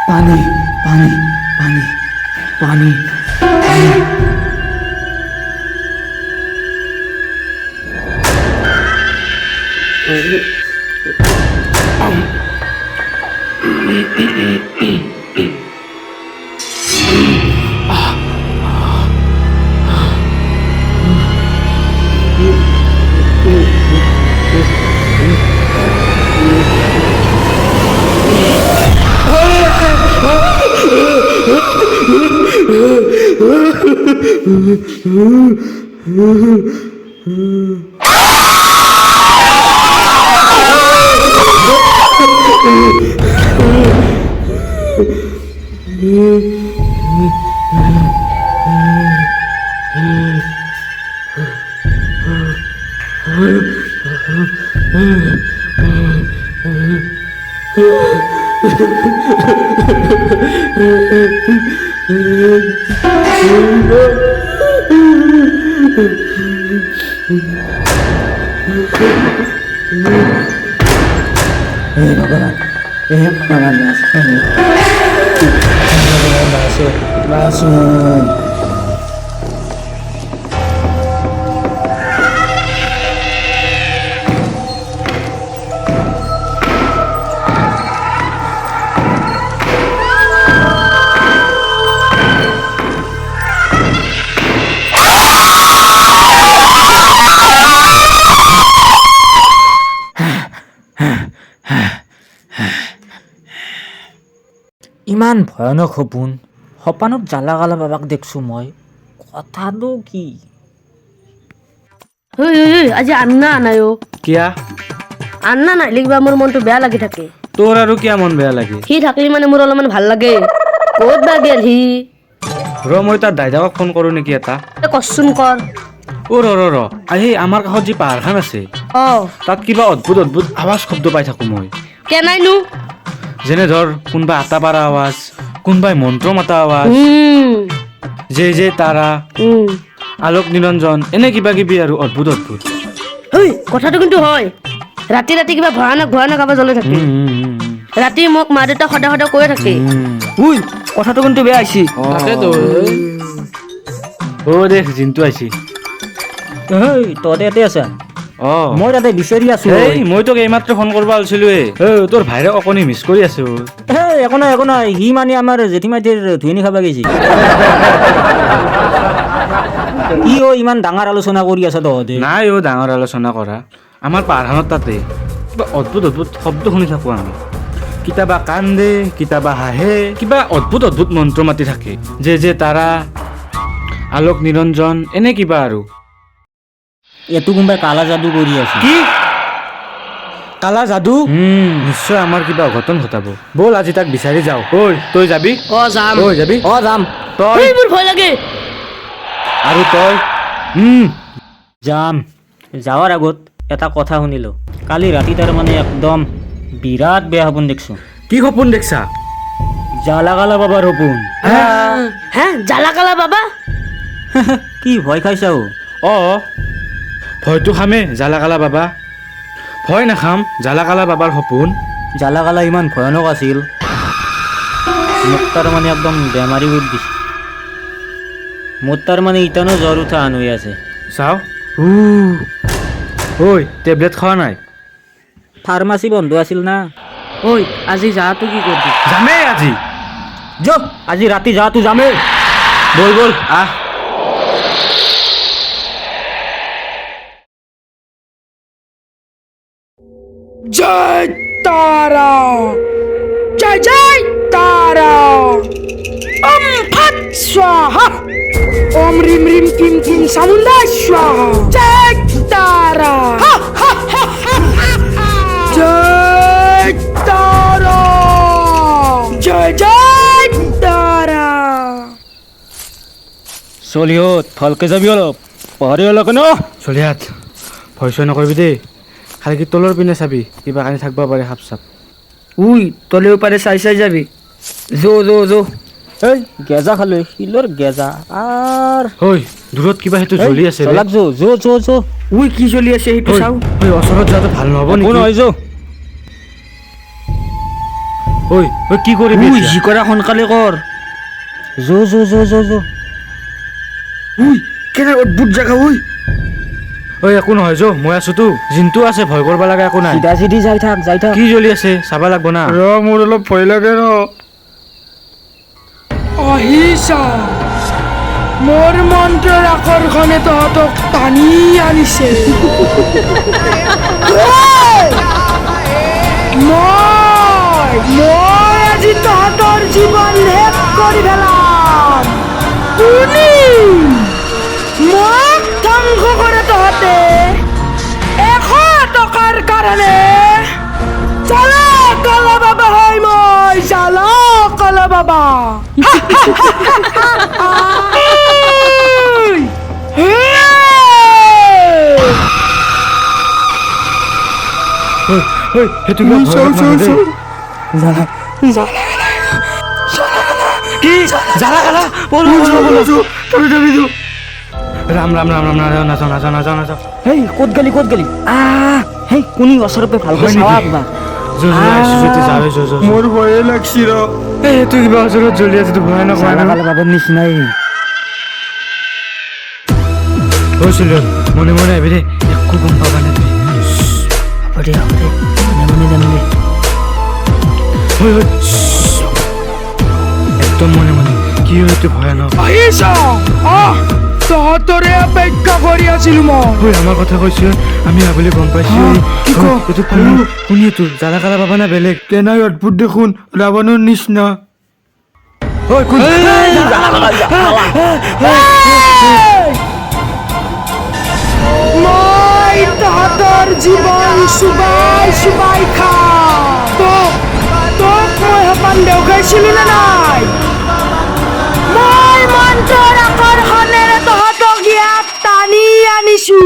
পানী পানী পানী পানী পানী ভগৱান ইমান ভয়ানক সপোন সপোনত জালাগালা বাবাক দেখছো মই কথাটো কি আজি আন্না আনায়ো কিয়া আন্না নাহিলে কিবা মোৰ মনটো বেয়া লাগি থাকে তোৰ আৰু কিয়া মন বেয়া লাগে সি থাকিলে মানে মোৰ অলপমান ভাল লাগে ক'ত বা গেল সি মই তাৰ দাইদাকক ফোন কৰো নেকি এটা কচোন কৰ ৰ আহি আমাৰ কাষত যি পাহাৰখন আছে অ তাত কিবা অদ্ভুত অদ্ভুত আৱাজ শব্দ পাই থাকো মই কেনাইনো যেনে ধৰ কোনোবা আটা পাৰা আৱাজ কোনোবাই মন্ত্ৰ মাতা আৱাজ যে তাৰা আলোক নিৰঞ্জন এনে কিবা কিবি আৰু অদ্ভুত অদ্ভুত কথাটো কিন্তু হয় ৰাতি ৰাতি কিবা ভয়ানক ভয়ানক আৱাজ জ্বলি থাকে ৰাতি মোক মা দেউতা সদায় সদায় কৈ থাকে কথাটো কিন্তু বেয়া আহিছে দেখ জিন্তু আহিছে তহঁতে ইয়াতে আছা অ মই তাতে বিচাৰি আছো মই তোক এইমাত্ৰ ফোন কৰিব ওলাইছিলো তোৰ ভাইৰে অকণি মিছ কৰি আছো একো নাই সি মানে আমাৰ জেঠিমাইটিৰ ধুইনি খাব গৈছে কি ইমান ডাঙৰ আলোচনা কৰি আছা তহঁতে নাই ডাঙৰ আলোচনা কৰা আমাৰ পাহাৰখনত তাতে কিবা অদ্ভুত অদ্ভুত শব্দ শুনি থাকো আমি কেতিয়াবা কান্দে কেতিয়াবা হাঁহে কিবা অদ্ভুত অদ্ভুত মন্ত্ৰ মাতি থাকে যে তাৰা আলোক নিৰঞ্জন এনে কিবা আৰু এইটো কোনোবাই কালা যাদু কৰি আছে কি কালা যাদু নিশ্চয় আমাৰ কিবা অঘটন ঘটাব ব'ল আজি তাক বিচাৰি যাওঁ তই যাবি যাম যাবি যাম তই মোৰ ভয় লাগে আৰু তই যাম যাৱাৰ আগত এটা কথা শুনিলো কালি ৰাতি তাৰ মানে একদম বিৰাট বেয়া সপোন দেখছো কি সপোন দেখছা জালাগালা বাবাৰ সপোন হে জালাকালা বাবা কি ভয় খাইছা ভয়টো খামে জালাকালা বাবা ভয় নাখাম জালাকালা বাবাৰ সপোন জালাগালা ইমান ভয়ানক আছিল মোক তাৰ মানে একদম বেমাৰী কৰি দিছে মোৰ তাৰ মানে ইটানো জ্বৰ উঠা আন হৈ আছে চাও টেবলেট খোৱা নাই ফাৰ্মাচী বন্ধ আছিল না আজি যাটো কি কৰিবি যামেই আজি আজি ৰাতি যাতো যামেই বল আহ জয় তারা জয় জয় তারা ওম ফট স্বাহা ওম রিম রিম কিম কিম সামুন্ডা স্বাহা জয় তারা জয় তারা জয় জয় তারা চলিহঁত ভালকে যাবি অলপ পাহৰি অলপ ন চলিহাত ভয় চয় নকৰিবি দেই খালি কি তলৰ পিনে চাবি কিবা কানি থাকিব পাৰে সাপ চাপ তলেও পাৰে চাই চাই যাবি জো এই গেজা খালো শিলৰ গেজা আৰ দূৰত কিবা সেইটো জ্বলি আছে চলাক যো কি চলি আছে সেইটো চাও ওচৰত যোৱাটো ভাল নহ'ব একো নেকি নহয় যো ঐ ঐ কি কৰিবি উই এতিয়া? যি কৰা সোনকালে কৰ উই কেনে অদ্ভুত জেগা উই ঐ একো নহয় যো মই আছোতো জিনটো আছে ভয় কৰিব লগা একো নাই চিধা চিধি যাই থাক কি জ্বলি আছে চাবা লাগব না ৰ মোৰ অলপ ভয় লাগে ৰ আহিছা মোৰ মন্ত্ৰৰ আকৰ্ষণে তহঁতক টানি আনিছে মই আজি তহঁতৰ জীৱন শেষ কৰি পেলাম কোনি মোক ধ্বংস কৰে তহঁতে 100 টকাৰ কাৰণে চালা কালা বাবা হয় মই চালা কালা বাবা ঐ সেইটো কিবা ভয় লগা মানুহ দেই। কি জালা কালা বলো ৰাম ৰাম ৰাম ৰাম নাযাওঁ নাযাওঁ নাযাওঁ নাযাওঁ হেই ক'ত গেলি হেই কোনি ওচৰৰ পৰা ভালকৈ হয় নেকি? চাৱা একবাৰ যো যো আহিছোঁ যদি যাৱে যো যো মোৰ ভয়ে লাগছি ৰ এইটো কিবা ওচৰত জ্বলি আছে ভয় নকৰা জালাকালা বাবার নিচিনাই হৈছিলো মনে মনে আহিবি দে একো গম পাবা নে তুই হ'ব দে মনে যাম দে ঐ ঐ একদম মনে মনে কি হয়তো ভয়ানক আহিছা তহঁতৰে অপেক্ষা কৰি আছিলো মই ঐ আমাৰ কথা কৈছো আমি আবেলি গম পাইছো কি ক? এইটো শুনি এইটো জালা কালা পাবা না বেলেগ কেনাই অদ্ভুত দেখোন ৰাৱণৰ নিচিনা ঐ কোন মই তহঁতৰ জীৱন চুবাই খাম তোক মই সপান দেউকাইছিলো নে নাই মই মন্ত্ৰৰ আকৰ্ষণেৰে তহঁতক ইয়াত টানি আনিছো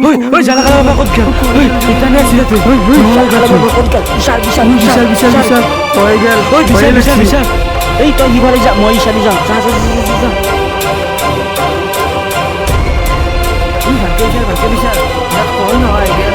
ঐ ঐ জালা কালা পাবা ক'ত গেল ঐ ইতানে আছিলে তুই ঐ বিশাল বিশাল হৈ গেল ঐ বিশাল বিশাল বিশাল এই তই সিফালে যা মই ইফালে যাওঁ যা ভালকে বিশাল কল নহয় গেল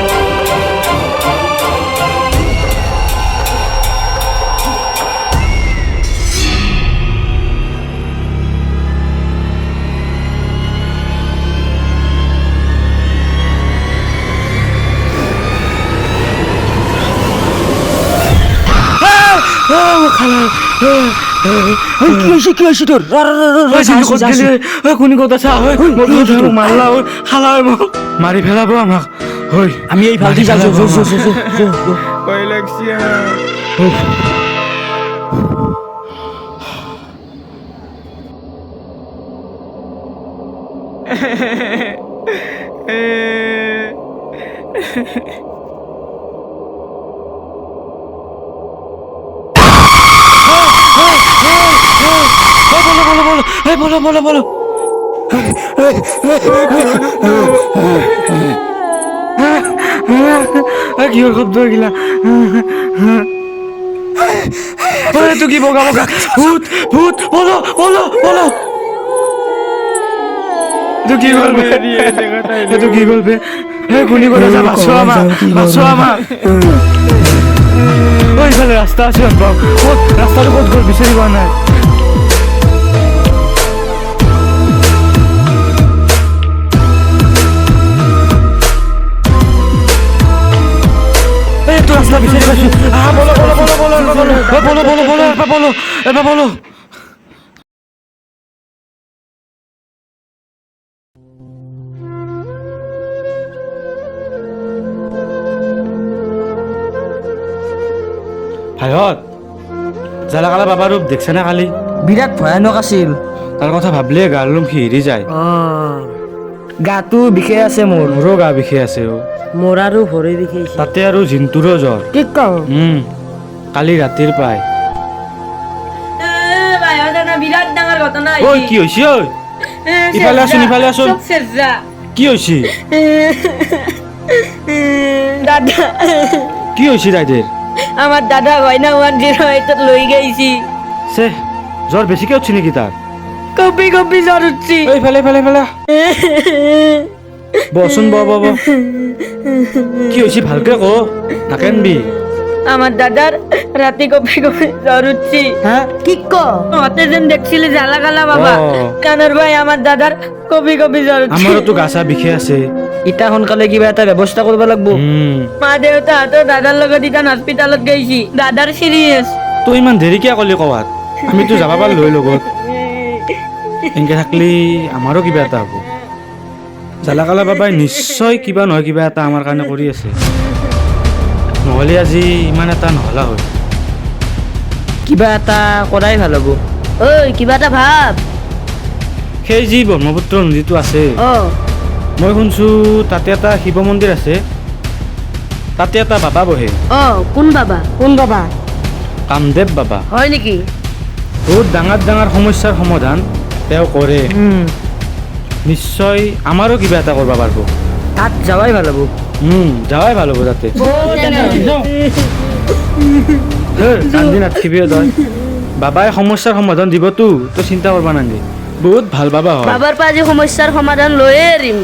কি হৈছে তোৰ ঐ জিন্তু ক'ত গেলি ঐ কোনি ক'ত আছা ঐ মোক মাৰলা ঐ খালা ঐ মোক মাৰি পেলাব আমাক ঐ আমি এই ভালদি যাওঁ ভয় লাগছি বলো কিহৰ শব্দ গিলা এইটো কি বগা বগা ভূত ভূত বলো এইটো কি গ'ল এইটো কি গ'ল হে শুনি কথা যা বাচো আমাক ইফালে ৰাস্তা আছে ক'ত ৰাস্তাটো ক'ত গ'ল বিচাৰি পোৱা নাই এইটো ৰাস্তা বিচাৰি পাইছো বলো ভাইহত জালা কালা বাবা ৰূপ দেখছে না কালি বিৰাট ভয়ানক আছিল তাৰ কথা ভাবলে গাৰ লোম সিঁহৰি যায় গাটো বিষাই আছে মোৰ মোৰো গা বিষাই আছে মোৰ আৰু ভৰি বিষাইছে তাতে আৰু জিন্তুৰো জ্বৰ কি কওঁ কালি ৰাতিৰ পাই বিৰাট ডাঙৰ ঘটনা ঐ কি হৈছে ঐ ইফালে আছোন কি হৈছে দাদা কি হৈছে তাইদের আমার দাদা গয়না 108 লৈ গেছি সে জ্বর বেশিকে উঠছে নাকি তার কপি জ্বর উঠছি এই ফেলে বচোন ব কি হৈছে ভালকে ক নাকেনবি আমার দাদার রাতে কপি কপি জ্বর উঠছি হ্যাঁ কি হতে যেন দেখছিলি জ্বালা গালা বাবা ও। কানের ভাই আমার দাদার কপি কপি জ্বর উঠছি আমাৰোতো গা চা বিষে আছে ইটা সোনকালে কিবা এটা ব্যৱস্থা কৰিব লাগিব মা দেউতা হাতৰ দাদাৰ লগত ইতান হস্পিটালত গৈছি দাদাৰ সিৰিয়াস তই ইমান দেৰি কিয় ক'লি ক'বাত আমিতো যাব পাৰিলো হয় লগত এনেকে থাকলি আমাৰো কিবা এটা হ'ব জালাকালা বাবাই নিশ্চয় কিবা নহয় কিবা এটা আমাৰ কাৰণে কৰি আছে নহ'লে আজি ইমান এটা নহ'লা হয় কিবা এটা কৰাই ভাল হ'ব ঐ কিবা এটা ভাব সেই যি ব্ৰহ্মপুত্ৰ নদীটো আছে অ মই শুনছোঁ তাতে এটা শিৱ মন্দিৰ আছে তাতে এটা বাবা বহে অ কোন বাবা কোন বাবা কামদেৱ বাবা হয় নেকি বহুত ডাঙৰ ডাঙৰ সমস্যাৰ সমাধান তেওঁ কৰে নিশ্চয় আমাৰো কিবা এটা কৰিব পাৰিব তাত যোৱাই ভাল হ'ব যাৱাই ভাল হ'ব তাতে কান্দি নাথাকিবি তই বাবাই সমস্যাৰ সমাধান দিবতো তই চিন্তা কৰিব নালাগে বহুত ভাল বাবা হয় বাবাৰ পৰা আজি সমস্যাৰ সমাধান লৈয়ে এৰিম